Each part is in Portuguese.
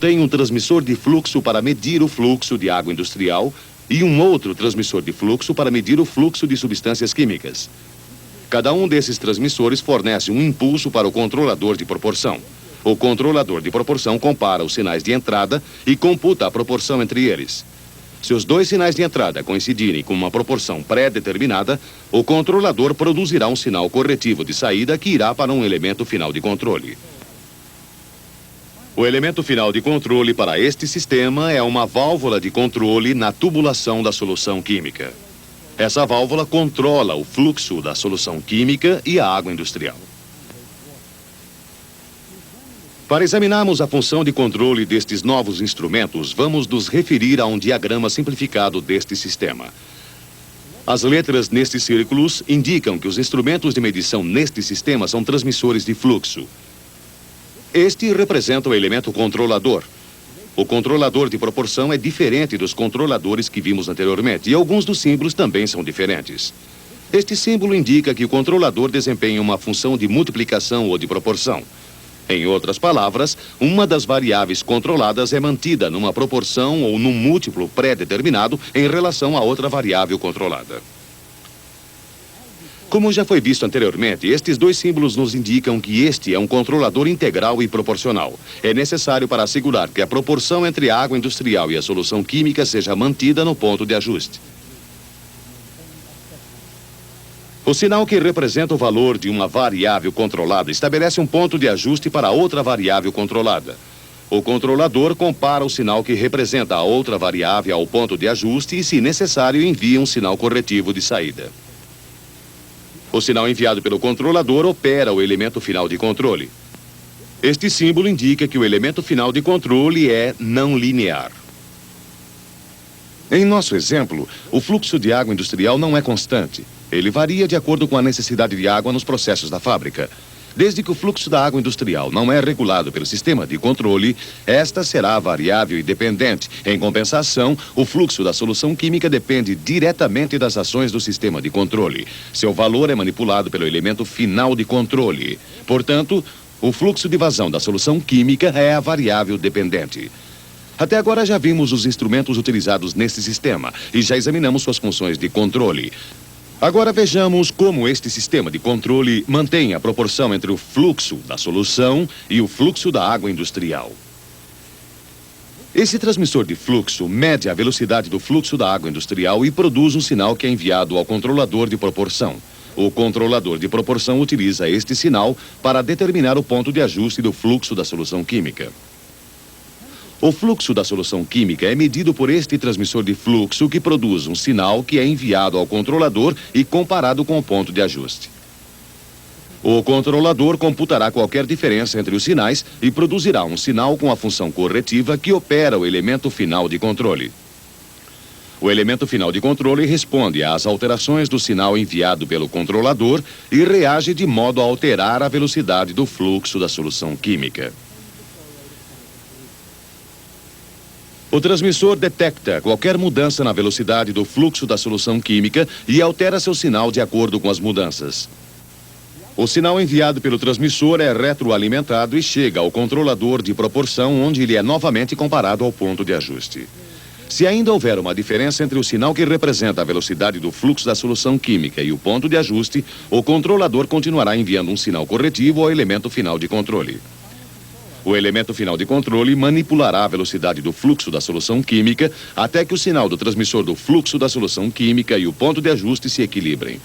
tem um transmissor de fluxo para medir o fluxo de água industrial e um outro transmissor de fluxo para medir o fluxo de substâncias químicas. Cada um desses transmissores fornece um impulso para o controlador de proporção. O controlador de proporção compara os sinais de entrada e computa a proporção entre eles. Se os dois sinais de entrada coincidirem com uma proporção pré-determinada, o controlador produzirá um sinal corretivo de saída que irá para um elemento final de controle. O elemento final de controle para este sistema é uma válvula de controle na tubulação da solução química. Essa válvula controla o fluxo da solução química e a água industrial. Para examinarmos a função de controle destes novos instrumentos, vamos nos referir a um diagrama simplificado deste sistema. As letras nestes círculos indicam que os instrumentos de medição neste sistema são transmissores de fluxo. Este representa o elemento controlador. O controlador de proporção é diferente dos controladores que vimos anteriormente e alguns dos símbolos também são diferentes. Este símbolo indica que o controlador desempenha uma função de multiplicação ou de proporção. Em outras palavras, uma das variáveis controladas é mantida numa proporção ou num múltiplo pré-determinado em relação a outra variável controlada. Como já foi visto anteriormente, estes dois símbolos nos indicam que este é um controlador integral e proporcional. É necessário para assegurar que a proporção entre a água industrial e a solução química seja mantida no ponto de ajuste. O sinal que representa o valor de uma variável controlada estabelece um ponto de ajuste para outra variável controlada. O controlador compara o sinal que representa a outra variável ao ponto de ajuste e, se necessário, envia um sinal corretivo de saída. O sinal enviado pelo controlador opera o elemento final de controle. Este símbolo indica que o elemento final de controle é não linear. Em nosso exemplo, o fluxo de água industrial não é constante. Ele varia de acordo com a necessidade de água nos processos da fábrica. Desde que o fluxo da água industrial não é regulado pelo sistema de controle, esta será variável e dependente. Em compensação, o fluxo da solução química depende diretamente das ações do sistema de controle. Seu valor é manipulado pelo elemento final de controle. Portanto, o fluxo de vazão da solução química é a variável dependente. Até agora já vimos os instrumentos utilizados neste sistema e já examinamos suas funções de controle. Agora vejamos como este sistema de controle mantém a proporção entre o fluxo da solução e o fluxo da água industrial. Esse transmissor de fluxo mede a velocidade do fluxo da água industrial e produz um sinal que é enviado ao controlador de proporção. O controlador de proporção utiliza este sinal para determinar o ponto de ajuste do fluxo da solução química. O fluxo da solução química é medido por este transmissor de fluxo que produz um sinal que é enviado ao controlador e comparado com o ponto de ajuste. O controlador computará qualquer diferença entre os sinais e produzirá um sinal com a função corretiva que opera o elemento final de controle. O elemento final de controle responde às alterações do sinal enviado pelo controlador e reage de modo a alterar a velocidade do fluxo da solução química. O transmissor detecta qualquer mudança na velocidade do fluxo da solução química e altera seu sinal de acordo com as mudanças. O sinal enviado pelo transmissor é retroalimentado e chega ao controlador de proporção, onde ele é novamente comparado ao ponto de ajuste. Se ainda houver uma diferença entre o sinal que representa a velocidade do fluxo da solução química e o ponto de ajuste, o controlador continuará enviando um sinal corretivo ao elemento final de controle. O elemento final de controle manipulará a velocidade do fluxo da solução química até que o sinal do transmissor do fluxo da solução química e o ponto de ajuste se equilibrem.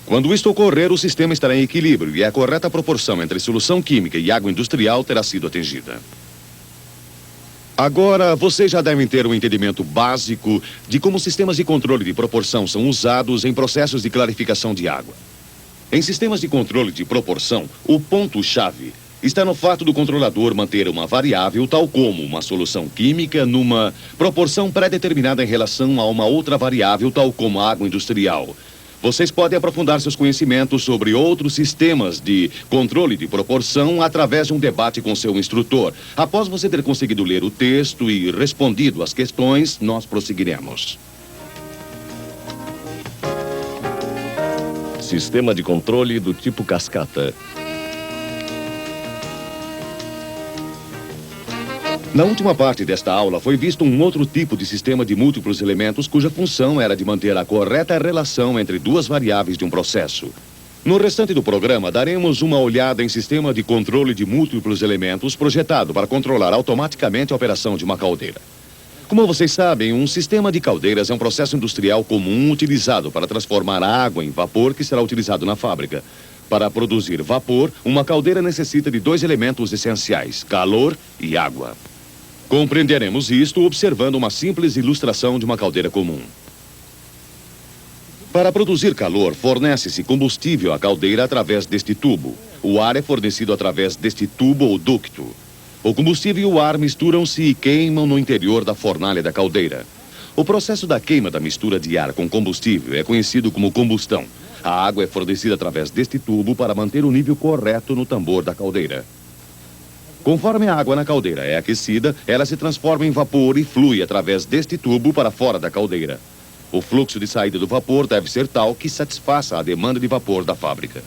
Quando isto ocorrer, o sistema estará em equilíbrio e a correta proporção entre solução química e água industrial terá sido atingida. Agora, vocês já devem ter um entendimento básico de como sistemas de controle de proporção são usados em processos de clarificação de água. Em sistemas de controle de proporção, o ponto-chave está no fato do controlador manter uma variável, tal como uma solução química, numa proporção pré-determinada em relação a uma outra variável, tal como a água industrial. Vocês podem aprofundar seus conhecimentos sobre outros sistemas de controle de proporção através de um debate com seu instrutor. Após você ter conseguido ler o texto e respondido às questões, nós prosseguiremos. Sistema de controle do tipo cascata. Na última parte desta aula foi visto um outro tipo de sistema de múltiplos elementos cuja função era de manter a correta relação entre duas variáveis de um processo. No restante do programa, daremos uma olhada em sistema de controle de múltiplos elementos projetado para controlar automaticamente a operação de uma caldeira. Como vocês sabem, um sistema de caldeiras é um processo industrial comum utilizado para transformar a água em vapor que será utilizado na fábrica. Para produzir vapor, uma caldeira necessita de dois elementos essenciais, calor e água. Compreenderemos isto observando uma simples ilustração de uma caldeira comum. Para produzir calor, fornece-se combustível à caldeira através deste tubo. O ar é fornecido através deste tubo ou ducto. O combustível e o ar misturam-se e queimam no interior da fornalha da caldeira. O processo da queima da mistura de ar com combustível é conhecido como combustão. A água é fornecida através deste tubo para manter o nível correto no tambor da caldeira. Conforme a água na caldeira é aquecida, ela se transforma em vapor e flui através deste tubo para fora da caldeira. O fluxo de saída do vapor deve ser tal que satisfaça a demanda de vapor da fábrica.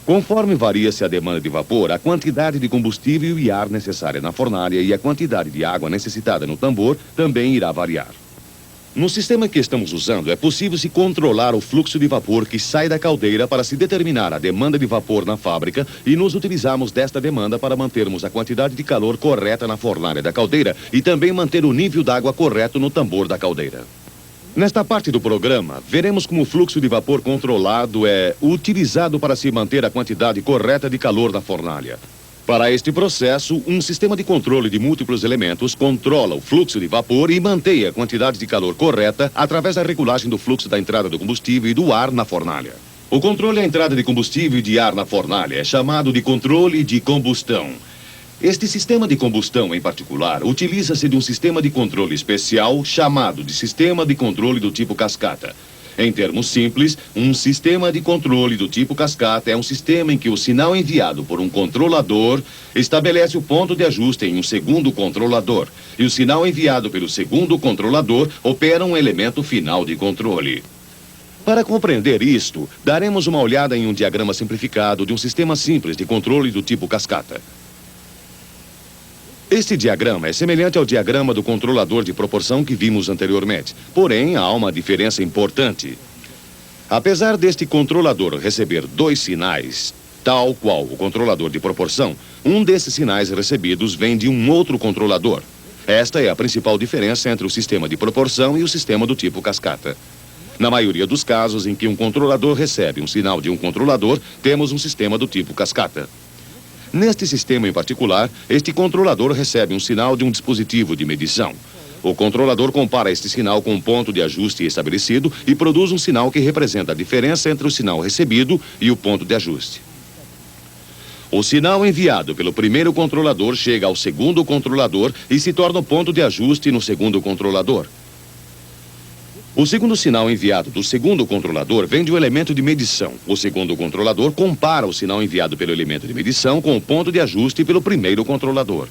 Conforme varia-se a demanda de vapor, a quantidade de combustível e ar necessária na fornalha e a quantidade de água necessitada no tambor também irá variar. No sistema que estamos usando, é possível se controlar o fluxo de vapor que sai da caldeira para se determinar a demanda de vapor na fábrica e nos utilizarmos desta demanda para mantermos a quantidade de calor correta na fornalha da caldeira e também manter o nível d'água correto no tambor da caldeira. Nesta parte do programa, veremos como o fluxo de vapor controlado é utilizado para se manter a quantidade correta de calor na fornalha. Para este processo, um sistema de controle de múltiplos elementos controla o fluxo de vapor e mantém a quantidade de calor correta através da regulagem do fluxo da entrada do combustível e do ar na fornalha. O controle à entrada de combustível e de ar na fornalha é chamado de controle de combustão. Este sistema de combustão, em particular, utiliza-se de um sistema de controle especial chamado de sistema de controle do tipo cascata. Em termos simples, um sistema de controle do tipo cascata é um sistema em que o sinal enviado por um controlador estabelece o ponto de ajuste em um segundo controlador, e o sinal enviado pelo segundo controlador opera um elemento final de controle. Para compreender isto, daremos uma olhada em um diagrama simplificado de um sistema simples de controle do tipo cascata. Este diagrama é semelhante ao diagrama do controlador de proporção que vimos anteriormente, porém há uma diferença importante. Apesar deste controlador receber dois sinais, tal qual o controlador de proporção, um desses sinais recebidos vem de um outro controlador. Esta é a principal diferença entre o sistema de proporção e o sistema do tipo cascata. Na maioria dos casos em que um controlador recebe um sinal de um controlador, temos um sistema do tipo cascata. Neste sistema em particular, este controlador recebe um sinal de um dispositivo de medição. O controlador compara este sinal com um ponto de ajuste estabelecido e produz um sinal que representa a diferença entre o sinal recebido e o ponto de ajuste. O sinal enviado pelo primeiro controlador chega ao segundo controlador e se torna o ponto de ajuste no segundo controlador. O segundo sinal enviado do segundo controlador vem de um elemento de medição. O segundo controlador compara o sinal enviado pelo elemento de medição com o ponto de ajuste pelo primeiro controlador.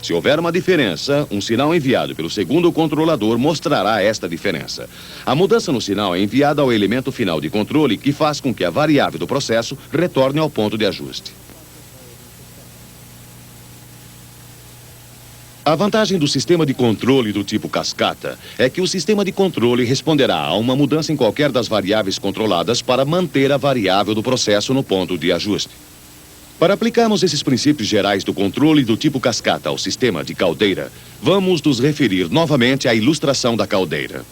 Se houver uma diferença, um sinal enviado pelo segundo controlador mostrará esta diferença. A mudança no sinal é enviada ao elemento final de controle, que faz com que a variável do processo retorne ao ponto de ajuste. A vantagem do sistema de controle do tipo cascata é que o sistema de controle responderá a uma mudança em qualquer das variáveis controladas para manter a variável do processo no ponto de ajuste. Para aplicarmos esses princípios gerais do controle do tipo cascata ao sistema de caldeira, vamos nos referir novamente à ilustração da caldeira.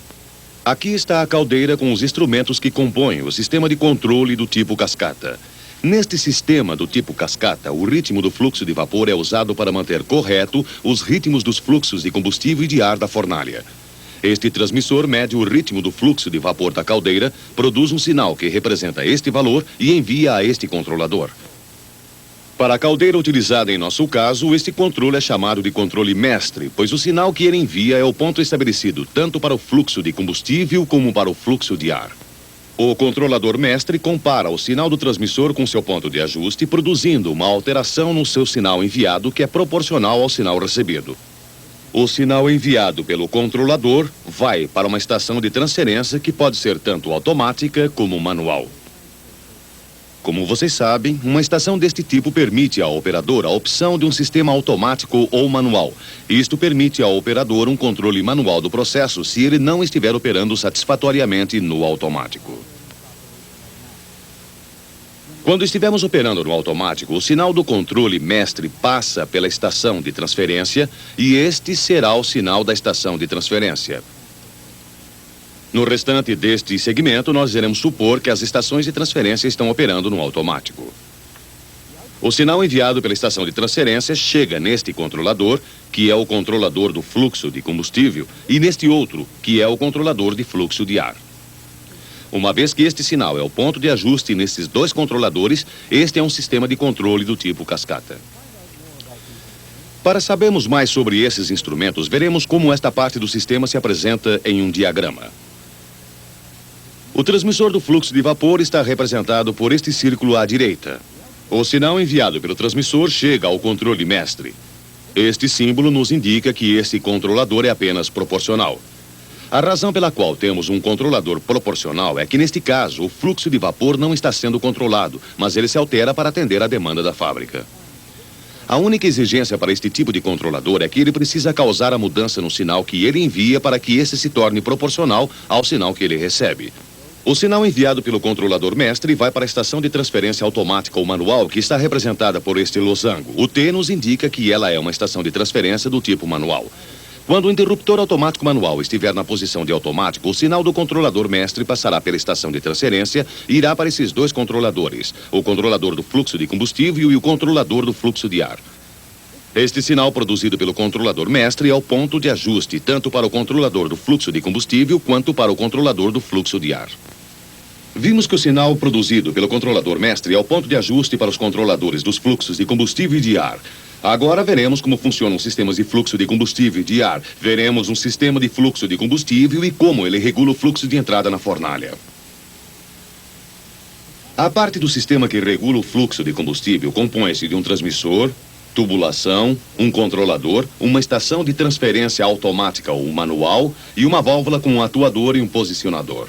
Aqui está a caldeira com os instrumentos que compõem o sistema de controle do tipo cascata. Neste sistema do tipo cascata, o ritmo do fluxo de vapor é usado para manter correto os ritmos dos fluxos de combustível e de ar da fornalha. Este transmissor mede o ritmo do fluxo de vapor da caldeira, produz um sinal que representa este valor e envia a este controlador. Para a caldeira utilizada em nosso caso, este controle é chamado de controle mestre, pois o sinal que ele envia é o ponto estabelecido tanto para o fluxo de combustível como para o fluxo de ar. O controlador mestre compara o sinal do transmissor com seu ponto de ajuste, produzindo uma alteração no seu sinal enviado que é proporcional ao sinal recebido. O sinal enviado pelo controlador vai para uma estação de transferência que pode ser tanto automática como manual. Como vocês sabem, uma estação deste tipo permite ao operador a opção de um sistema automático ou manual. Isto permite ao operador um controle manual do processo se ele não estiver operando satisfatoriamente no automático. Quando estivermos operando no automático, o sinal do controle mestre passa pela estação de transferência e este será o sinal da estação de transferência. No restante deste segmento, nós iremos supor que as estações de transferência estão operando no automático. O sinal enviado pela estação de transferência chega neste controlador, que é o controlador do fluxo de combustível, e neste outro, que é o controlador de fluxo de ar. Uma vez que este sinal é o ponto de ajuste nesses dois controladores, este é um sistema de controle do tipo cascata. Para sabermos mais sobre esses instrumentos, veremos como esta parte do sistema se apresenta em um diagrama. O transmissor do fluxo de vapor está representado por este círculo à direita. O sinal enviado pelo transmissor chega ao controle mestre. Este símbolo nos indica que esse controlador é apenas proporcional. A razão pela qual temos um controlador proporcional é que, neste caso, o fluxo de vapor não está sendo controlado, mas ele se altera para atender à demanda da fábrica. A única exigência para este tipo de controlador é que ele precisa causar a mudança no sinal que ele envia para que esse se torne proporcional ao sinal que ele recebe. O sinal enviado pelo controlador mestre vai para a estação de transferência automática ou manual, que está representada por este losango. O T nos indica que ela é uma estação de transferência do tipo manual. Quando o interruptor automático manual estiver na posição de automático, o sinal do controlador mestre passará pela estação de transferência e irá para esses dois controladores, o controlador do fluxo de combustível e o controlador do fluxo de ar. Este sinal produzido pelo controlador mestre é o ponto de ajuste, tanto para o controlador do fluxo de combustível quanto para o controlador do fluxo de ar. Vimos que o sinal produzido pelo controlador mestre é o ponto de ajuste para os controladores dos fluxos de combustível e de ar. Agora veremos como funcionam os sistemas de fluxo de combustível e de ar. Veremos um sistema de fluxo de combustível e como ele regula o fluxo de entrada na fornalha. A parte do sistema que regula o fluxo de combustível compõe-se de um transmissor, tubulação, um controlador, uma estação de transferência automática ou manual e uma válvula com um atuador e um posicionador.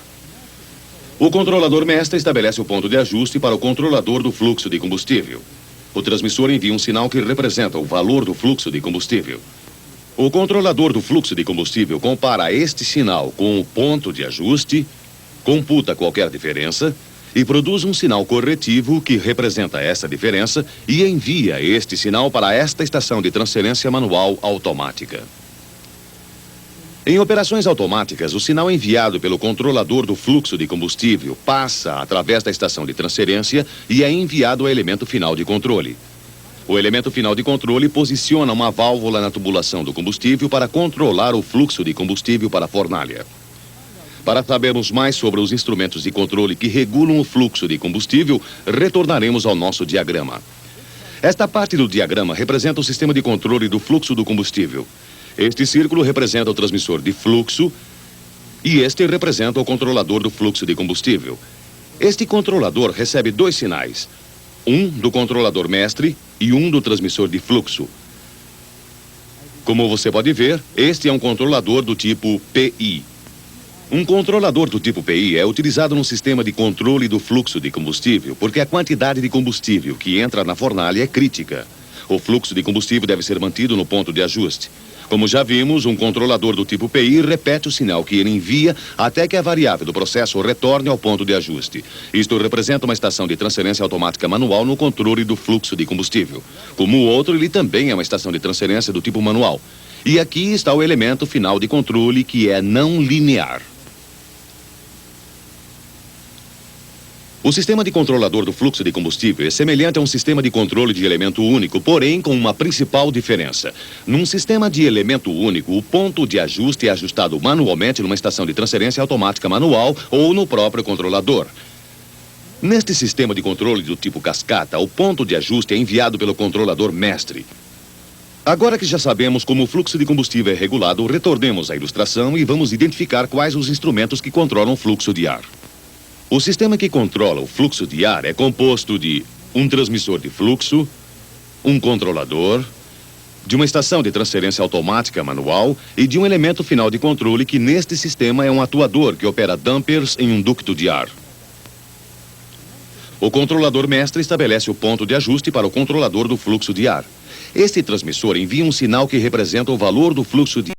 O controlador mestre estabelece o ponto de ajuste para o controlador do fluxo de combustível. O transmissor envia um sinal que representa o valor do fluxo de combustível. O controlador do fluxo de combustível compara este sinal com o ponto de ajuste, computa qualquer diferença e produz um sinal corretivo que representa essa diferença e envia este sinal para esta estação de transferência manual automática. Em operações automáticas, o sinal enviado pelo controlador do fluxo de combustível passa através da estação de transferência e é enviado ao elemento final de controle. O elemento final de controle posiciona uma válvula na tubulação do combustível para controlar o fluxo de combustível para a fornalha. Para sabermos mais sobre os instrumentos de controle que regulam o fluxo de combustível, retornaremos ao nosso diagrama. Esta parte do diagrama representa o sistema de controle do fluxo do combustível. Este círculo representa o transmissor de fluxo e este representa o controlador do fluxo de combustível. Este controlador recebe dois sinais, um do controlador mestre e um do transmissor de fluxo. Como você pode ver, este é um controlador do tipo PI. Um controlador do tipo PI é utilizado no sistema de controle do fluxo de combustível porque a quantidade de combustível que entra na fornalha é crítica. O fluxo de combustível deve ser mantido no ponto de ajuste. Como já vimos, um controlador do tipo PI repete o sinal que ele envia até que a variável do processo retorne ao ponto de ajuste. Isto representa uma estação de transferência automática manual no controle do fluxo de combustível. Como o outro, ele também é uma estação de transferência do tipo manual. E aqui está o elemento final de controle, que é não linear. O sistema de controlador do fluxo de combustível é semelhante a um sistema de controle de elemento único, porém com uma principal diferença. Num sistema de elemento único, o ponto de ajuste é ajustado manualmente numa estação de transferência automática manual ou no próprio controlador. Neste sistema de controle do tipo cascata, o ponto de ajuste é enviado pelo controlador mestre. Agora que já sabemos como o fluxo de combustível é regulado, retornemos à ilustração e vamos identificar quais os instrumentos que controlam o fluxo de ar. O sistema que controla o fluxo de ar é composto de um transmissor de fluxo, um controlador, de uma estação de transferência automática manual e de um elemento final de controle que neste sistema é um atuador que opera dampers em um ducto de ar. O controlador mestre estabelece o ponto de ajuste para o controlador do fluxo de ar. Este transmissor envia um sinal que representa o valor do fluxo de